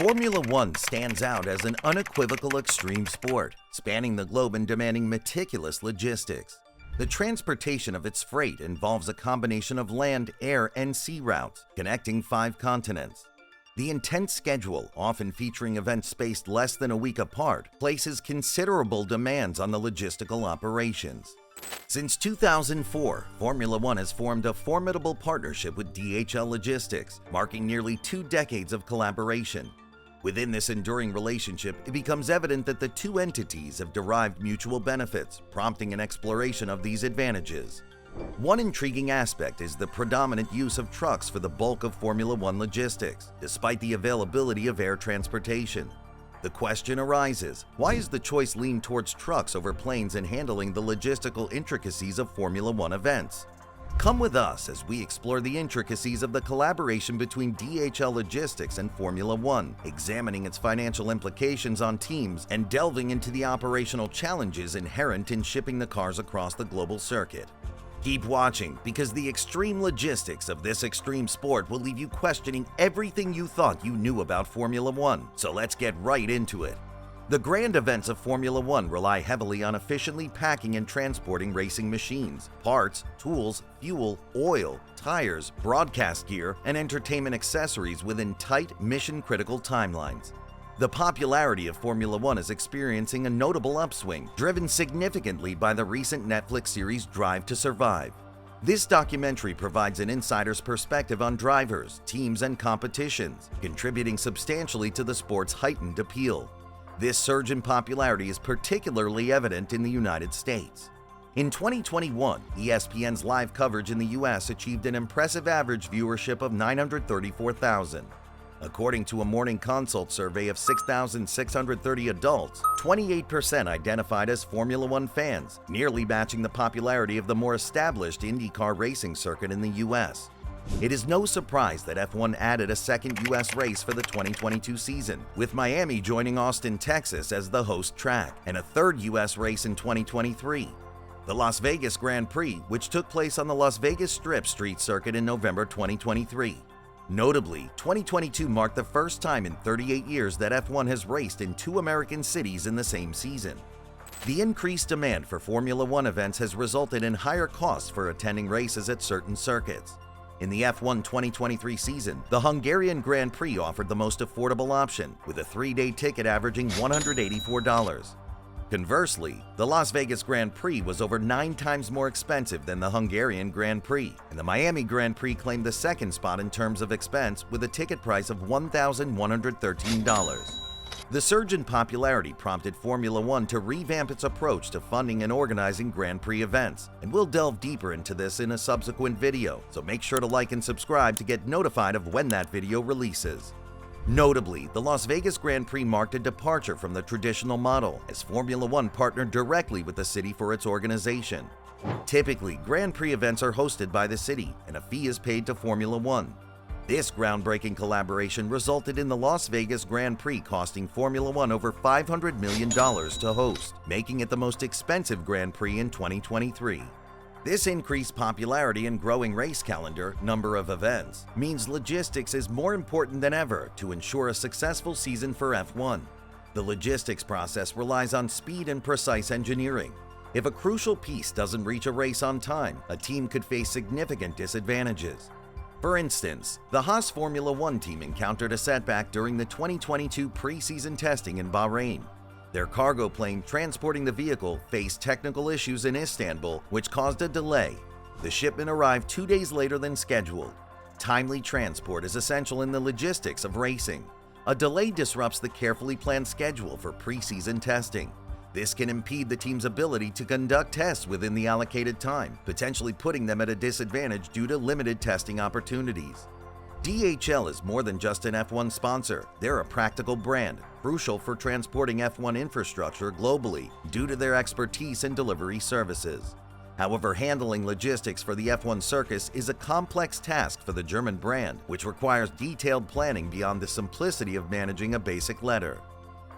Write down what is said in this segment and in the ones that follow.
Formula One stands out as an unequivocal extreme sport, spanning the globe and demanding meticulous logistics. The transportation of its freight involves a combination of land, air, and sea routes, connecting 5 continents. The intense schedule, often featuring events spaced less than a week apart, places considerable demands on the logistical operations. Since 2004, Formula One has formed a formidable partnership with DHL Logistics, marking nearly 2 decades of collaboration. Within this enduring relationship, it becomes evident that the two entities have derived mutual benefits, prompting an exploration of these advantages. One intriguing aspect is the predominant use of trucks for the bulk of Formula One logistics, despite the availability of air transportation. The question arises, why is the choice leaned towards trucks over planes in handling the logistical intricacies of Formula One events? Come with us as we explore the intricacies of the collaboration between DHL Logistics and Formula One, examining its financial implications on teams and delving into the operational challenges inherent in shipping the cars across the global circuit. Keep watching, because the extreme logistics of this extreme sport will leave you questioning everything you thought you knew about Formula One. So let's get right into it. The grand events of Formula One rely heavily on efficiently packing and transporting racing machines, parts, tools, fuel, oil, tires, broadcast gear, and entertainment accessories within tight, mission-critical timelines. The popularity of Formula One is experiencing a notable upswing, driven significantly by the recent Netflix series Drive to Survive. This documentary provides an insider's perspective on drivers, teams, and competitions, contributing substantially to the sport's heightened appeal. This surge in popularity is particularly evident in the United States. In 2021, ESPN's live coverage in the US achieved an impressive average viewership of 934,000. According to a Morning Consult survey of 6,630 adults, 28% identified as Formula One fans, nearly matching the popularity of the more established IndyCar racing circuit in the US. It is no surprise that F1 added a second US race for the 2022 season, with Miami joining Austin, Texas as the host track, and a third US race in 2023. The Las Vegas Grand Prix, which took place on the Las Vegas Strip Street Circuit in November 2023. Notably, 2022 marked the first time in 38 years that F1 has raced in 2 American cities in the same season. The increased demand for Formula One events has resulted in higher costs for attending races at certain circuits. In the F1 2023 season, the Hungarian Grand Prix offered the most affordable option, with a 3-day ticket averaging $184. Conversely, the Las Vegas Grand Prix was over 9 times more expensive than the Hungarian Grand Prix, and the Miami Grand Prix claimed the second spot in terms of expense with a ticket price of $1,113. The surge in popularity prompted Formula One to revamp its approach to funding and organizing Grand Prix events, and we'll delve deeper into this in a subsequent video, so make sure to like and subscribe to get notified of when that video releases. Notably, the Las Vegas Grand Prix marked a departure from the traditional model, as Formula One partnered directly with the city for its organization. Typically, Grand Prix events are hosted by the city, and a fee is paid to Formula One. This groundbreaking collaboration resulted in the Las Vegas Grand Prix costing Formula One over $500 million to host, making it the most expensive Grand Prix in 2023. This increased popularity and growing race calendar, number of events, means logistics is more important than ever to ensure a successful season for F1. The logistics process relies on speed and precise engineering. If a crucial piece doesn't reach a race on time, a team could face significant disadvantages. For instance, the Haas Formula One team encountered a setback during the 2022 preseason testing in Bahrain. Their cargo plane transporting the vehicle faced technical issues in Istanbul, which caused a delay. The shipment arrived 2 days later than scheduled. Timely transport is essential in the logistics of racing. A delay disrupts the carefully planned schedule for preseason testing. This can impede the team's ability to conduct tests within the allocated time, potentially putting them at a disadvantage due to limited testing opportunities. DHL is more than just an F1 sponsor. They're a practical brand, crucial for transporting F1 infrastructure globally due to their expertise in delivery services. However, handling logistics for the F1 circus is a complex task for the German brand, which requires detailed planning beyond the simplicity of managing a basic letter.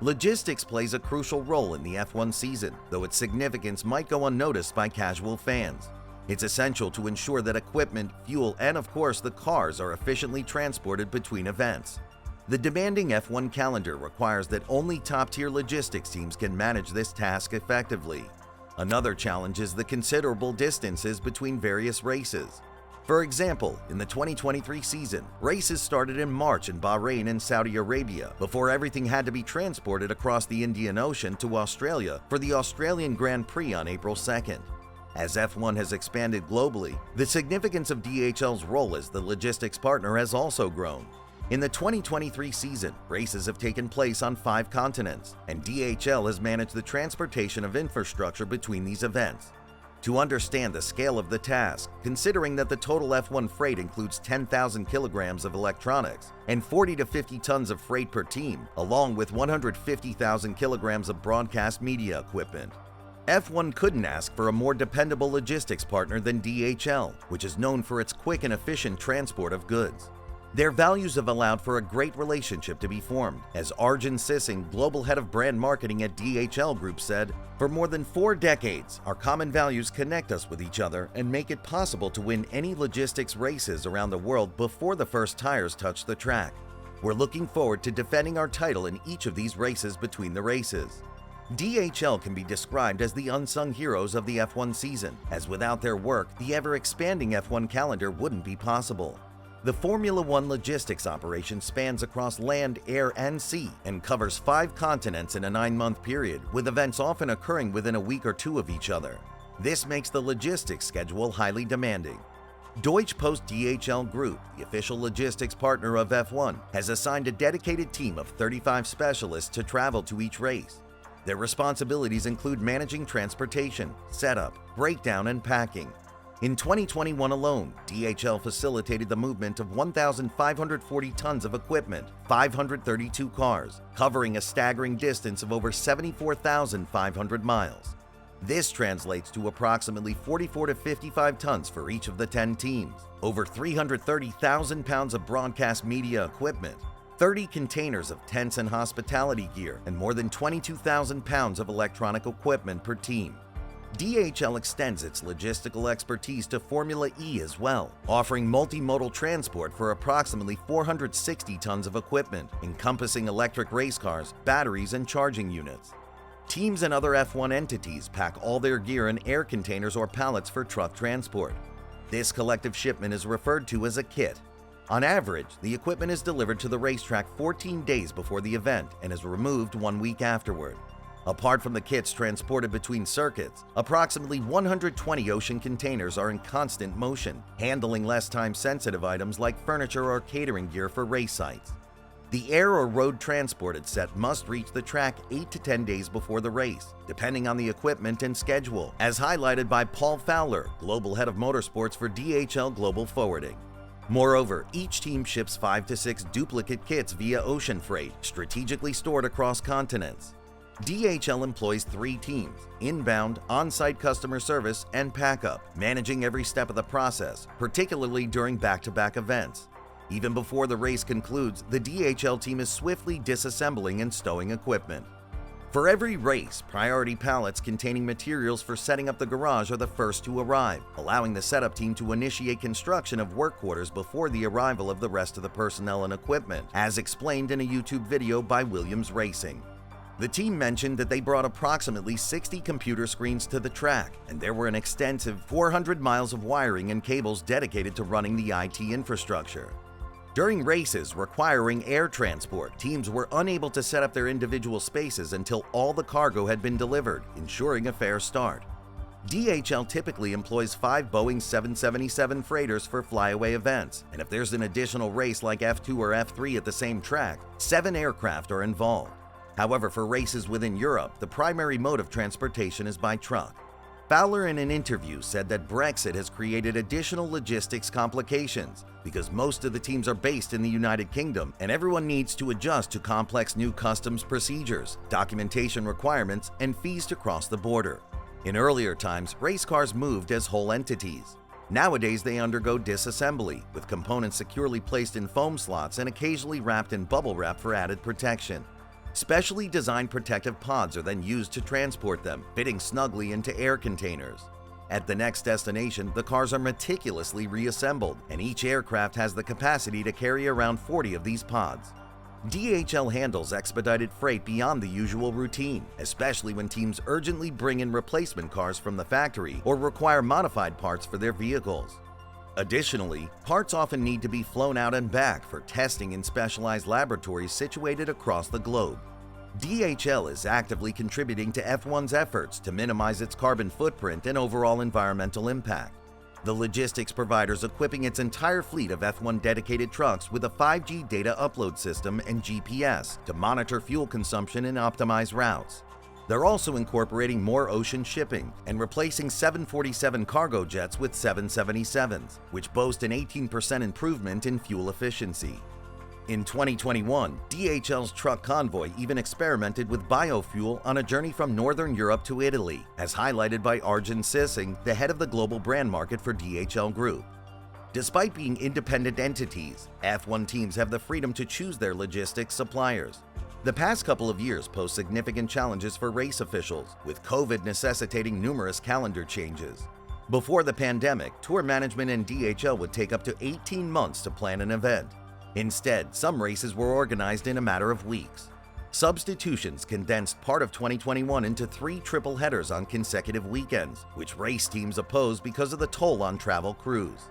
Logistics plays a crucial role in the F1 season, though its significance might go unnoticed by casual fans. It's essential to ensure that equipment, fuel, and of course the cars are efficiently transported between events. The demanding F1 calendar requires that only top-tier logistics teams can manage this task effectively. Another challenge is the considerable distances between various races. For example, in the 2023 season, races started in March in Bahrain and Saudi Arabia before everything had to be transported across the Indian Ocean to Australia for the Australian Grand Prix on April 2nd. As F1 has expanded globally, the significance of DHL's role as the logistics partner has also grown. In the 2023 season, races have taken place on 5 continents, and DHL has managed the transportation of infrastructure between these events. To understand the scale of the task, considering that the total F1 freight includes 10,000 kilograms of electronics and 40 to 50 tons of freight per team, along with 150,000 kilograms of broadcast media equipment. F1 couldn't ask for a more dependable logistics partner than DHL, which is known for its quick and efficient transport of goods. Their values have allowed for a great relationship to be formed, as Arjun Sissing, global head of brand marketing at DHL Group, said, "For more than 4 decades, our common values connect us with each other and make it possible to win any logistics races around the world before the first tires touch the track. We're looking forward to defending our title in each of these races between the races." DHL can be described as the unsung heroes of the F1 season, as without their work, the ever-expanding F1 calendar wouldn't be possible. The Formula One logistics operation spans across land, air, and sea and covers 5 continents in a 9-month period, with events often occurring within a week or 2 of each other. This makes the logistics schedule highly demanding. Deutsche Post DHL Group, the official logistics partner of F1, has assigned a dedicated team of 35 specialists to travel to each race. Their responsibilities include managing transportation, setup, breakdown, and packing. In 2021 alone, DHL facilitated the movement of 1,540 tons of equipment, 532 cars, covering a staggering distance of over 74,500 miles. This translates to approximately 44 to 55 tons for each of the 10 teams, over 330,000 pounds of broadcast media equipment, 30 containers of tents and hospitality gear, and more than 22,000 pounds of electronic equipment per team. DHL extends its logistical expertise to Formula E as well, offering multimodal transport for approximately 460 tons of equipment, encompassing electric race cars, batteries, and charging units. Teams and other F1 entities pack all their gear in air containers or pallets for truck transport. This collective shipment is referred to as a kit. On average, the equipment is delivered to the racetrack 14 days before the event and is removed 1 week afterward. Apart from the kits transported between circuits, approximately 120 ocean containers are in constant motion, handling less time-sensitive items like furniture or catering gear for race sites. The air or road transported set must reach the track 8 to 10 days before the race, depending on the equipment and schedule, as highlighted by Paul Fowler, Global Head of Motorsports for DHL Global Forwarding. Moreover, each team ships 5 to 6 duplicate kits via ocean freight, strategically stored across continents. DHL employs 3 teams: inbound, on-site customer service, and packup, managing every step of the process, particularly during back-to-back events. Even before the race concludes, the DHL team is swiftly disassembling and stowing equipment. For every race, priority pallets containing materials for setting up the garage are the first to arrive, allowing the setup team to initiate construction of work quarters before the arrival of the rest of the personnel and equipment, as explained in a YouTube video by Williams Racing. The team mentioned that they brought approximately 60 computer screens to the track, and there were an extensive 400 miles of wiring and cables dedicated to running the IT infrastructure. During races requiring air transport, teams were unable to set up their individual spaces until all the cargo had been delivered, ensuring a fair start. DHL typically employs 5 Boeing 777 freighters for flyaway events, and if there's an additional race like F2 or F3 at the same track, 7 aircraft are involved. However, for races within Europe, the primary mode of transportation is by truck. Fowler in an interview said that Brexit has created additional logistics complications because most of the teams are based in the United Kingdom and everyone needs to adjust to complex new customs procedures, documentation requirements, and fees to cross the border. In earlier times, race cars moved as whole entities. Nowadays, they undergo disassembly, with components securely placed in foam slots and occasionally wrapped in bubble wrap for added protection. Specially designed protective pods are then used to transport them, fitting snugly into air containers. At the next destination, the cars are meticulously reassembled, and each aircraft has the capacity to carry around 40 of these pods. DHL handles expedited freight beyond the usual routine, especially when teams urgently bring in replacement cars from the factory or require modified parts for their vehicles. Additionally, parts often need to be flown out and back for testing in specialized laboratories situated across the globe. DHL is actively contributing to F1's efforts to minimize its carbon footprint and overall environmental impact. The logistics provider is equipping its entire fleet of F1 dedicated trucks with a 5G data upload system and GPS to monitor fuel consumption and optimize routes. They're also incorporating more ocean shipping and replacing 747 cargo jets with 777s, which boast an 18% improvement in fuel efficiency. In 2021, DHL's truck convoy even experimented with biofuel on a journey from Northern Europe to Italy, as highlighted by Arjun Sissing, the head of the global brand market for DHL Group. Despite being independent entities, F1 teams have the freedom to choose their logistics suppliers. The past couple of years pose significant challenges for race officials, with COVID necessitating numerous calendar changes. Before the pandemic, tour management and DHL would take up to 18 months to plan an event. Instead, some races were organized in a matter of weeks. Substitutions condensed part of 2021 into 3 triple headers on consecutive weekends, which race teams opposed because of the toll on travel crews.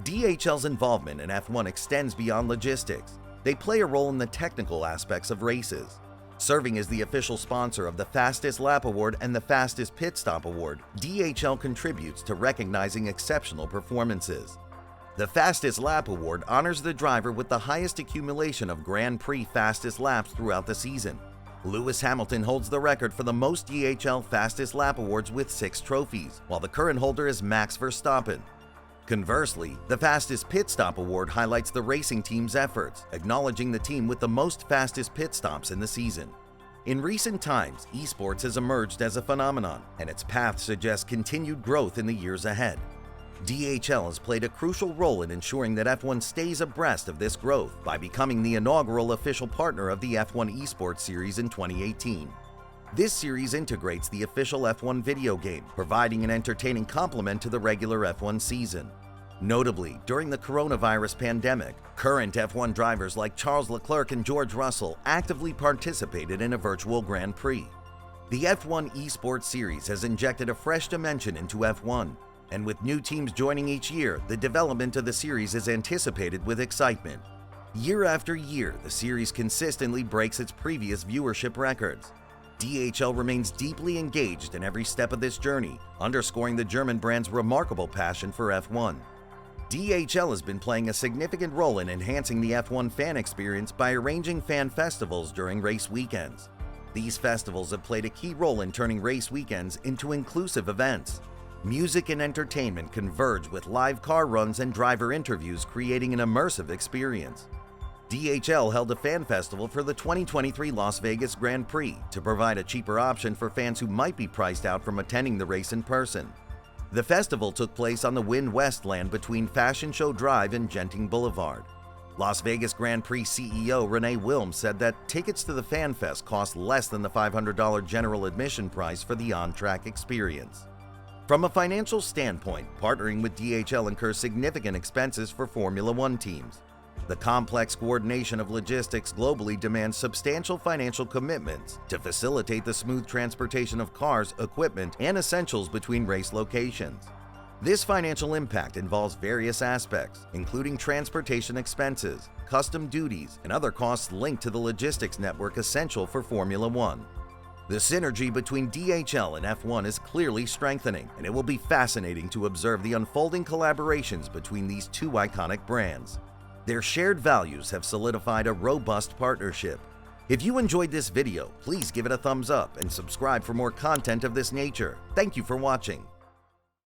DHL's involvement in F1 extends beyond logistics. They play a role in the technical aspects of races. Serving as the official sponsor of the Fastest Lap Award and the Fastest Pit Stop Award, DHL contributes to recognizing exceptional performances. The Fastest Lap Award honors the driver with the highest accumulation of Grand Prix fastest laps throughout the season. Lewis Hamilton holds the record for the most DHL Fastest Lap Awards with 6 trophies, while the current holder is Max Verstappen. Conversely, the Fastest Pit Stop Award highlights the racing team's efforts, acknowledging the team with the most fastest pit stops in the season. In recent times, esports has emerged as a phenomenon, and its path suggests continued growth in the years ahead. DHL has played a crucial role in ensuring that F1 stays abreast of this growth by becoming the inaugural official partner of the F1 Esports series in 2018. This series integrates the official F1 video game, providing an entertaining complement to the regular F1 season. Notably, during the coronavirus pandemic, current F1 drivers like Charles Leclerc and George Russell actively participated in a virtual Grand Prix. The F1 Esports series has injected a fresh dimension into F1, and with new teams joining each year, the development of the series is anticipated with excitement. Year after year, the series consistently breaks its previous viewership records. DHL remains deeply engaged in every step of this journey, underscoring the German brand's remarkable passion for F1. DHL has been playing a significant role in enhancing the F1 fan experience by arranging fan festivals during race weekends. These festivals have played a key role in turning race weekends into inclusive events. Music and entertainment converge with live car runs and driver interviews, creating an immersive experience. DHL held a fan festival for the 2023 Las Vegas Grand Prix to provide a cheaper option for fans who might be priced out from attending the race in person. The festival took place on the Wind West land between Fashion Show Drive and Genting Boulevard. Las Vegas Grand Prix CEO Renee Wilms said that tickets to the Fan Fest cost less than the $500 general admission price for the on-track experience. From a financial standpoint, partnering with DHL incurs significant expenses for Formula One teams. The complex coordination of logistics globally demands substantial financial commitments to facilitate the smooth transportation of cars, equipment, and essentials between race locations. This financial impact involves various aspects, including transportation expenses, custom duties, and other costs linked to the logistics network essential for Formula One. The synergy between DHL and F1 is clearly strengthening, and it will be fascinating to observe the unfolding collaborations between these two iconic brands. Their shared values have solidified a robust partnership. If you enjoyed this video, please give it a thumbs up and subscribe for more content of this nature. Thank you for watching.